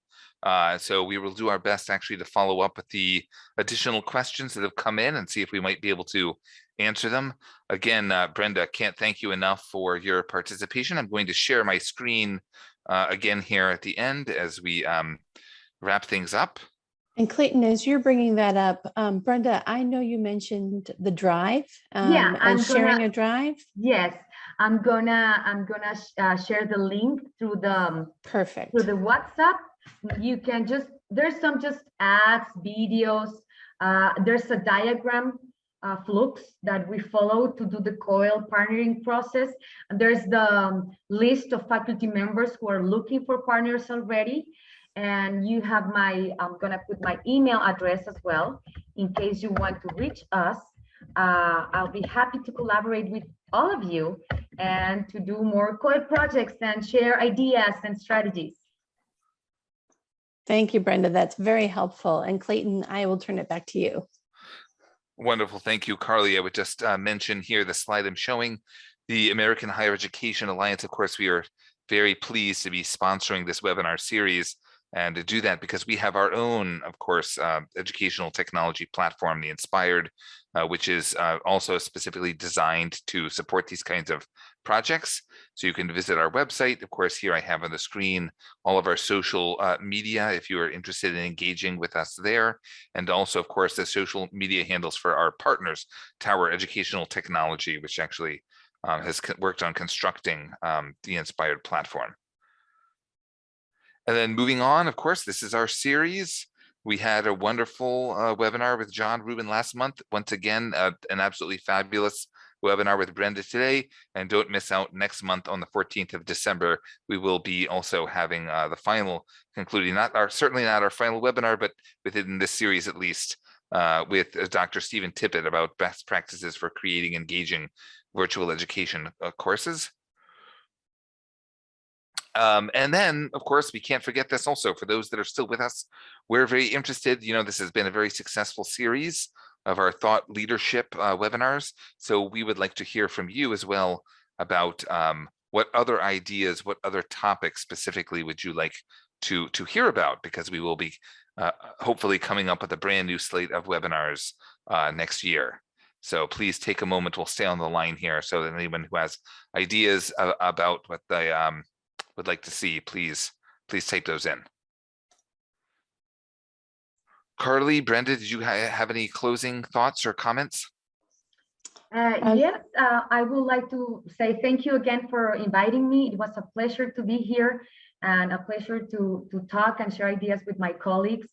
So we will do our best actually to follow up with the additional questions that have come in and see if we might be able to answer them. Again, Brenda, can't thank you enough for your participation. I'm going to share my screen again here at the end as we wrap things up. And Clayton, as you're bringing that up, Brenda, I know you mentioned the drive and sharing a drive. Yes, I'm gonna share the link through the perfect through the WhatsApp. You can there's some ads, videos, There's a diagram flux that we follow to do the COIL partnering process. And there's the list of faculty members who are looking for partners already. And you have I'm gonna put my email address as well, in case you want to reach us. I'll be happy to collaborate with all of you and to do more COIL projects and share ideas and strategies. Thank you, Brenda. That's very helpful. And Clayton, I will turn it back to you. Wonderful. Thank you, Carly. I would just mention here the slide I'm showing, the American Higher Education Alliance. Of course, we are very pleased to be sponsoring this webinar series, and to do that because we have our own, of course, educational technology platform, the Inspired, which is also specifically designed to support these kinds of projects. So you can visit our website. Of course, here I have on the screen all of our social media if you are interested in engaging with us there. And also, of course, the social media handles for our partners, Tower Educational Technology, which actually has worked on constructing the Inspired platform. And then moving on, of course, this is our series. We had a wonderful webinar with John Rubin last month. Once again, an absolutely fabulous webinar with Brenda today. And don't miss out next month on the 14th of December. We will be also having the final concluding, certainly not our final webinar, but within this series at least, with Dr. Stephen Tippett about best practices for creating engaging virtual education courses. And then, of course, we can't forget this also for those that are still with us. We're very interested, this has been a very successful series of our thought leadership webinars. So we would like to hear from you as well about what other ideas, what other topics specifically would you like to hear about, because we will be hopefully coming up with a brand new slate of webinars next year. So please take a moment, we'll stay on the line here so that anyone who has ideas about what they would like to see, please type those in. Carly, Brenda, did you have any closing thoughts or comments? Yes, I would like to say thank you again for inviting me. It was a pleasure to be here and a pleasure to talk and share ideas with my colleagues.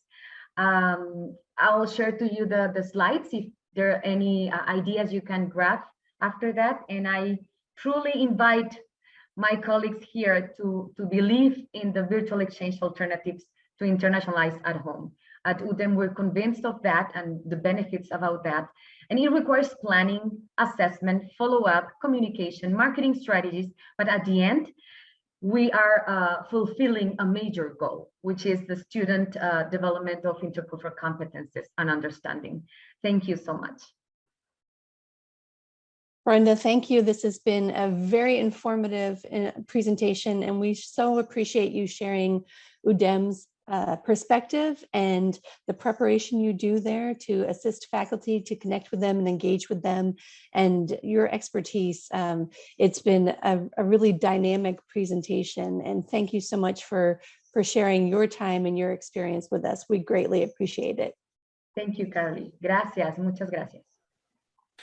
I'll share to you the slides if there are any ideas you can grab after that. And I truly invite my colleagues here to believe in the virtual exchange alternatives to internationalize at home. At UDEM, we're convinced of that and the benefits about that. And it requires planning, assessment, follow-up, communication, marketing strategies. But at the end, we are fulfilling a major goal, which is the student development of intercultural competencies and understanding. Thank you so much. Brenda, thank you. This has been a very informative presentation, and we so appreciate you sharing UDEM's perspective and the preparation you do there to assist faculty to connect with them and engage with them, and your expertise. It's been a really dynamic presentation, and thank you so much for sharing your time and your experience with us. We greatly appreciate it. Thank you, Carly. Gracias, muchas gracias.